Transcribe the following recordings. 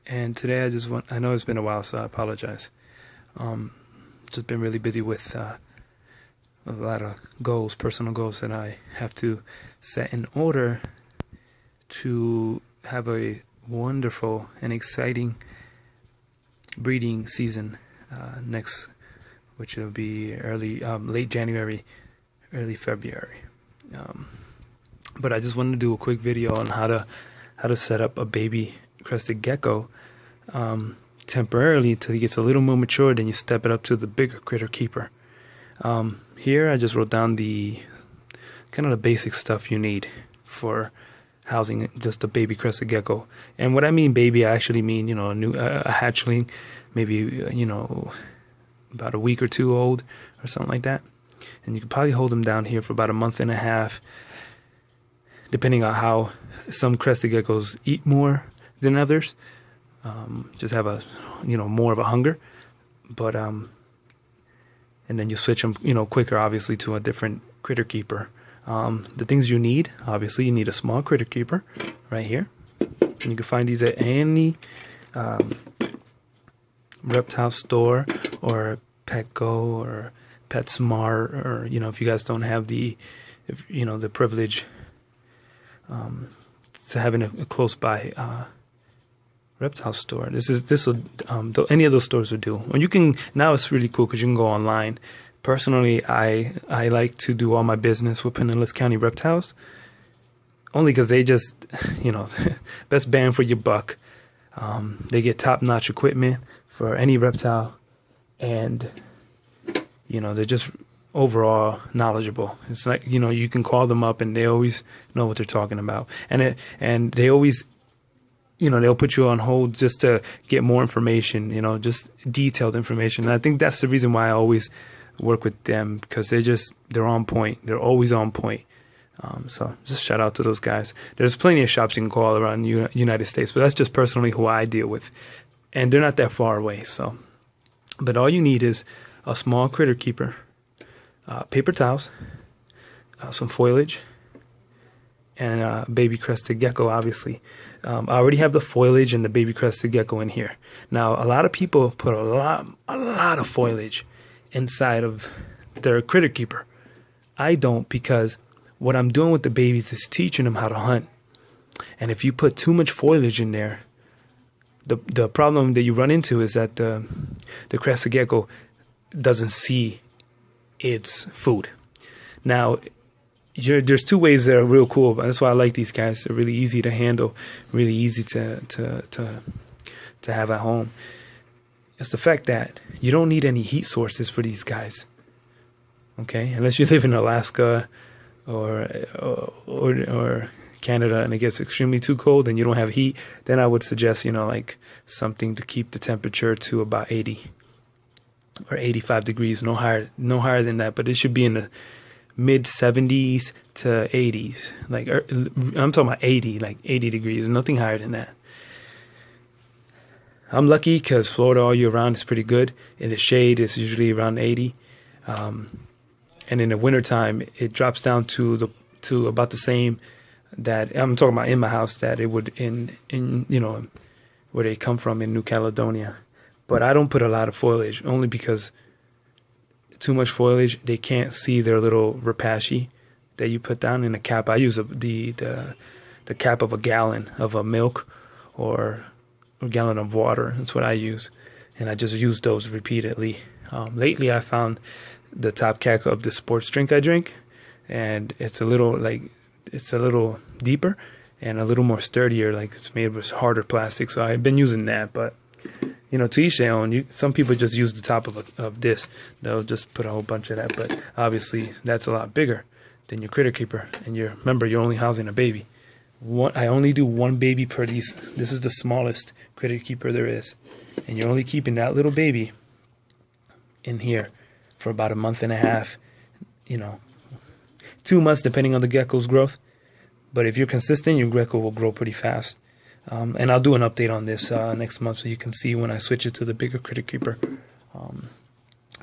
And today I know it's been a while, so I apologize. Just been really busy with a lot of goals, personal goals that I have to set in order to have a wonderful and exciting breeding season next, which will be late January, early February. But I just wanted to do a quick video on how to set up a baby Crested Gecko temporarily until he gets a little more mature. Then you step it up to the bigger critter keeper. Here I just wrote down the kind of the basic stuff you need for housing just a baby Crested Gecko. And what I mean baby, I actually mean, a hatchling, maybe about a week or two old or something like that. And you can probably hold them down here for about a month and a half, depending on how some Crested Geckos eat more than others. Just have a more of a hunger, but and then you switch them quicker, obviously, to a different critter keeper. The things you need, obviously, you need a small critter keeper right here, and you can find these at any reptile store or Petco or PetSmart, or if you guys don't have the privilege to having a close by reptile store. This will any of those stores will do. And you can now, it's really cool because you can go online. Personally, I like to do all my business with Pinellas County Reptiles, only because they just best bang for your buck. They get top-notch equipment for any reptile, and they're just overall knowledgeable. It's like you can call them up and they always know what they're talking about, and they always they'll put you on hold just to get more information, just detailed information. And I think that's the reason why I always work with them, because they're on point. They're always on point. So just shout out to those guys. There's plenty of shops you can call around the United States, but that's just personally who I deal with, and they're not that far away. So, but all you need is a small critter keeper, paper towels, some foliage, and baby Crested Gecko, obviously. I already have the foliage and the baby Crested Gecko in here. Now, a lot of people put a lot of foliage inside of their critter keeper. I don't, because what I'm doing with the babies is teaching them how to hunt. And if you put too much foliage in there, the problem that you run into is that the Crested Gecko doesn't see its food. Now, there's two ways that are real cool. That's why I like these guys. They're really easy to handle, really easy to have at home. It's the fact that you don't need any heat sources for these guys. Okay, unless you live in Alaska or Canada and it gets extremely too cold and you don't have heat, then I would suggest like something to keep the temperature to about 80 or 85 degrees. No higher than that, but it should be in the mid 70s to 80s. Like I'm talking about 80, like 80 degrees, nothing higher than that. I'm lucky because Florida all year round is pretty good. In the shade, it's usually around 80, and in the wintertime, it drops down to about the same that I'm talking about in my house that it would in where they come from in New Caledonia. But I don't put a lot of foliage, only because too much foliage, they can't see their little rapashi that you put down in a cap. I use the cap of a gallon of a milk or a gallon of water. That's what I use, and I just use those repeatedly. Lately, I found the top cap of the sports drink I drink, and it's a little deeper and a little more sturdier. Like it's made with harder plastic, so I've been using that. But to each their own. Some people just use the top of this. They'll just put a whole bunch of that. But obviously, that's a lot bigger than your critter keeper. And remember, you're only housing a baby. I only do one baby per these. This is the smallest critter keeper there is. And you're only keeping that little baby in here for about a month and a half. 2 months, depending on the gecko's growth. But if you're consistent, your gecko will grow pretty fast. And I'll do an update on this next month so you can see when I switch it to the bigger critter keeper.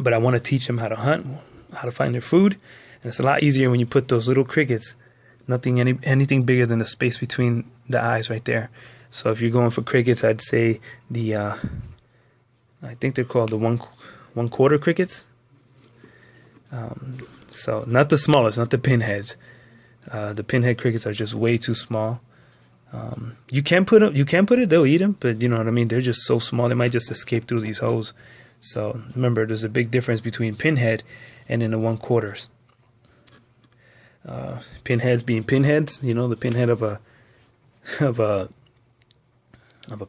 But I want to teach them how to hunt, how to find their food. And it's a lot easier when you put those little crickets, anything bigger than the space between the eyes right there. So if you're going for crickets, I'd say the I think they're called the one quarter crickets. So not the smallest, not the pinheads. The pinhead crickets are just way too small. You can put it, they'll eat them, but you know what I mean. They're just so small, they might just escape through these holes. So remember, there's a big difference between pinhead and in the one quarters. Pinheads being pinheads, you know, the pinhead of a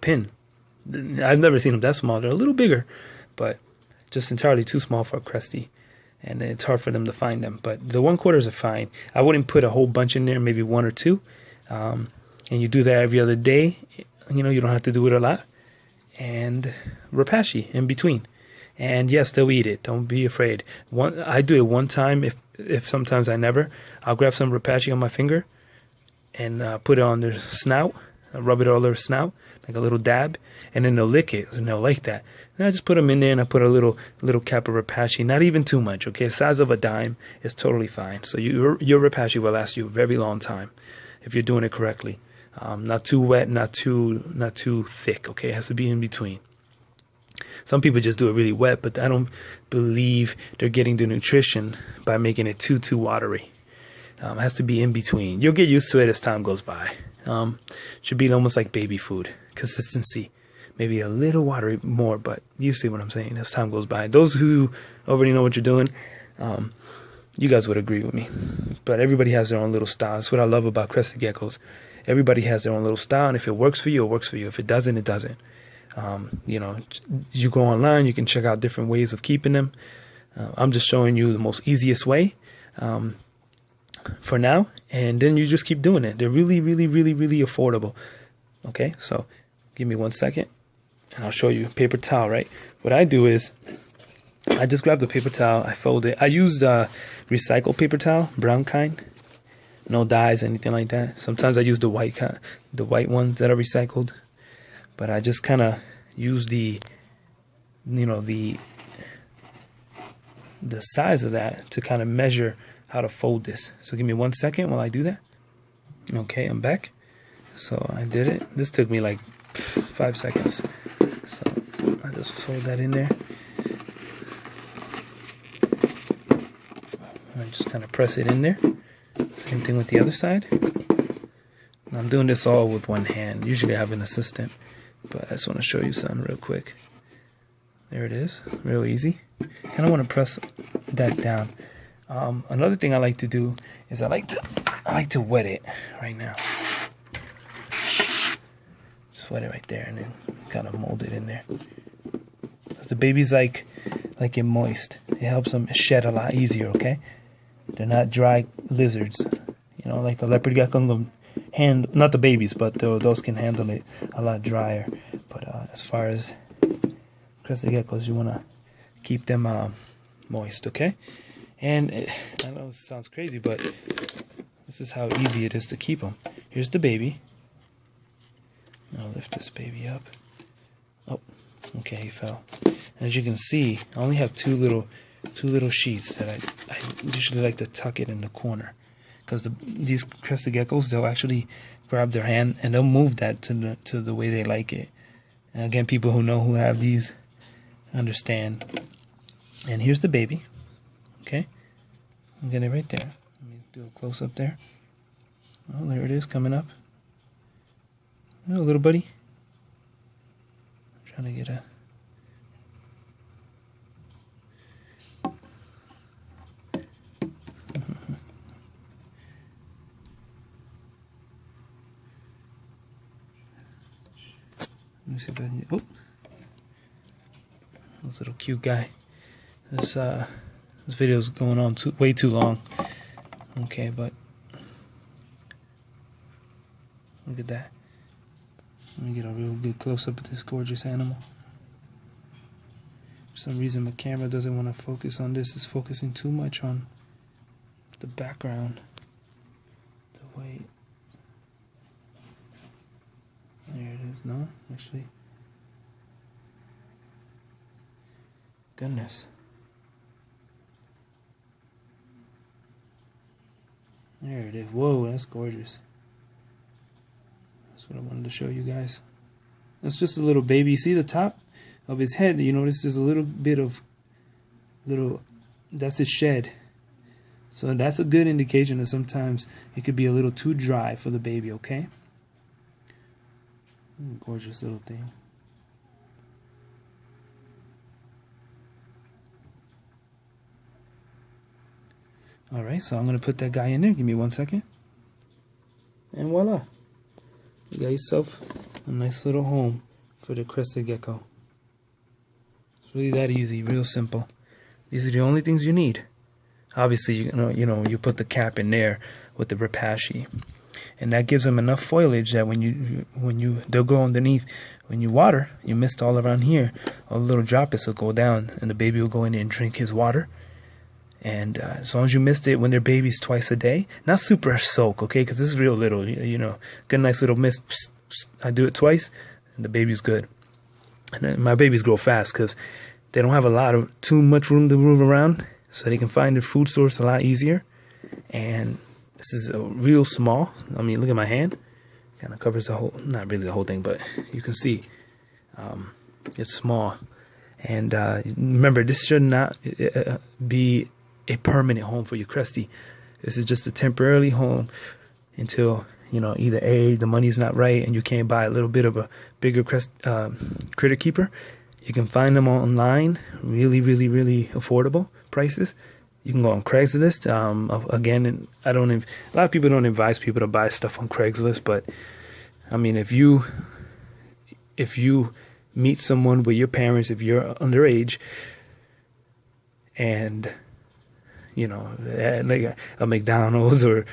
pin. I've never seen them that small. They're a little bigger, but just entirely too small for a cresty, and it's hard for them to find them. But the one quarters are fine. I wouldn't put a whole bunch in there, maybe one or two. And you do that every other day. You know, you don't have to do it a lot. And rapashi in between. And yes, they'll eat it. Don't be afraid. I do it one time. If sometimes I never, I'll grab some rapashi on my finger and put it on their snout. I'll rub it all over their snout, like a little dab, and then they'll lick it, and they'll like that. And I just put them in there, and I put a little cap of rapashi, not even too much. Okay, size of a dime is totally fine. So your rapashi will last you a very long time if you're doing it correctly. Not too wet, not too thick. Okay, it has to be in between. Some people just do it really wet, but I don't believe they're getting the nutrition by making it too watery. It has to be in between. You'll get used to it as time goes by. Should be almost like baby food. Consistency. Maybe a little watery more, but you see what I'm saying as time goes by. Those who already know what you're doing, you guys would agree with me. But everybody has their own little style. That's what I love about Crested Geckos. Everybody has their own little style, and if it works for you, it works for you. If it doesn't, it doesn't. You know, you go online, you can check out different ways of keeping them. I'm just showing you the most easiest way for now, and then you just keep doing it. They're really affordable. Okay, so give me 1 second, and I'll show you. Paper towel, right? What I do is I just grab the paper towel, I fold it. I used recycled paper towel, brown kind. No dyes, anything like that. Sometimes I use the white ones that are recycled. But I just kind of use the size of that to kind of measure how to fold this. So give me 1 second while I do that. Okay, I'm back. So I did it. This took me like 5 seconds. So I just fold that in there. I just kind of press it in there. Same thing with the other side. And I'm doing this all with one hand. Usually I have an assistant, but I just want to show you something real quick. There it is, real easy. Kind of want to press that down. Another thing I like to do is I like to wet it right now. Just wet it right there, and then kind of mold it in there. Because the babies like it moist. It helps them shed a lot easier. Okay, they're not dry lizards. You know, like a leopard gecko. Not the babies, but those can handle it a lot drier. But as far as crested geckos, you want to keep them moist, okay? And I know it sounds crazy, but this is how easy it is to keep them. Here's the baby. I'll lift this baby up. Oh, okay, he fell. As you can see, I only have two little sheets that I usually like to tuck it in the corner. Because these crested geckos, they'll actually grab their hand and they'll move that to the way they like it. And again, people who have these understand. And here's the baby. Okay, I'll get it right there. Let me do a close up there. Oh, there it is coming up. Oh, little buddy. I'm trying to get a. Let me see if I can. Oh, this little cute guy. This video is going on way too long. Okay, but look at that. Let me get a real good close up of this gorgeous animal. For some reason, my camera doesn't want to focus on this. It's focusing too much on the background. The way. There it is. No, actually. Goodness. There it is. Whoa, that's gorgeous. That's what I wanted to show you guys. That's just a little baby. You see the top of his head? You notice there's a little bit of that's his shed. So that's a good indication that sometimes it could be a little too dry for the baby, okay? Gorgeous little thing. Alright, so I'm going to put that guy in there. Give me 1 second. And voila. You got yourself a nice little home for the Crested Gecko. It's really that easy, real simple. These are the only things you need. Obviously, you put the cap in there with the Repashy, and that gives them enough foliage that they'll go underneath. When you water, you mist all around here, all the little droplets will go down, and the baby will go in and drink his water. And as long as you mist it when they're babies twice a day, not super soak, okay? Because this is real little, get a nice little mist. I do it twice, and the baby's good. And then my babies grow fast because they don't have too much room to move around. So they can find their food source a lot easier. And this is a real small. I mean, look at my hand. Kind of covers the whole, not really the whole thing, but you can see it's small. And remember, this should not be a permanent home for your Cresty. This is just a temporary home until, either A, the money's not right and you can't buy a little bit of a bigger critter keeper. You can find them online, really, really, really affordable prices. You can go on Craigslist. Again, a lot of people don't advise people to buy stuff on Craigslist, but I mean, if you meet someone with your parents, if you're underage, and like a McDonald's or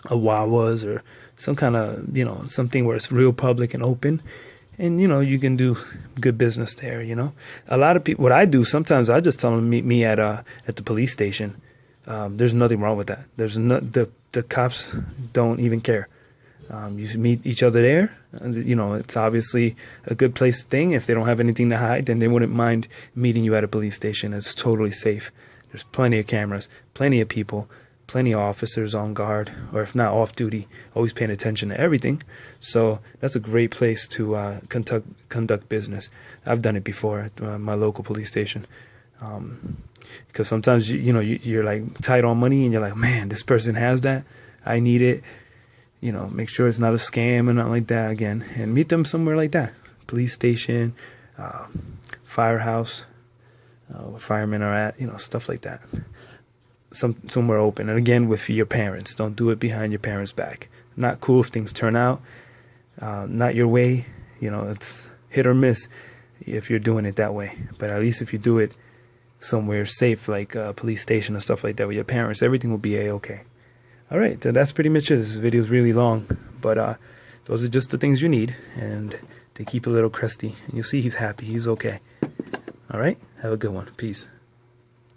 a Wawa's or some kind of something where it's real public and open. And, you can do good business there, A lot of people, what I do, sometimes I just tell them to meet me at the police station. There's nothing wrong with that. The cops don't even care. You meet each other there. It's obviously a good place thing. If they don't have anything to hide, then they wouldn't mind meeting you at a police station. It's totally safe. There's plenty of cameras, plenty of people, plenty of officers on guard, or if not off duty, always paying attention to everything. So that's a great place to conduct business. I've done it before at my local police station, because sometimes you're like tight on money and you're like, man, this person has that, I need it. Make sure it's not a scam and not like that again, and meet them somewhere like that, police station, firehouse, where firemen are at, stuff like that. Somewhere open, and again with your parents. Don't do it behind your parents' back. Not cool if things turn out not your way. It's hit or miss if you're doing it that way. But at least if you do it somewhere safe, like a police station and stuff like that with your parents, everything will be a-okay. All right, so that's pretty much it. This video is really long, but those are just the things you need, and they keep a little Cresty. And you'll see he's happy. He's okay. All right, have a good one. Peace.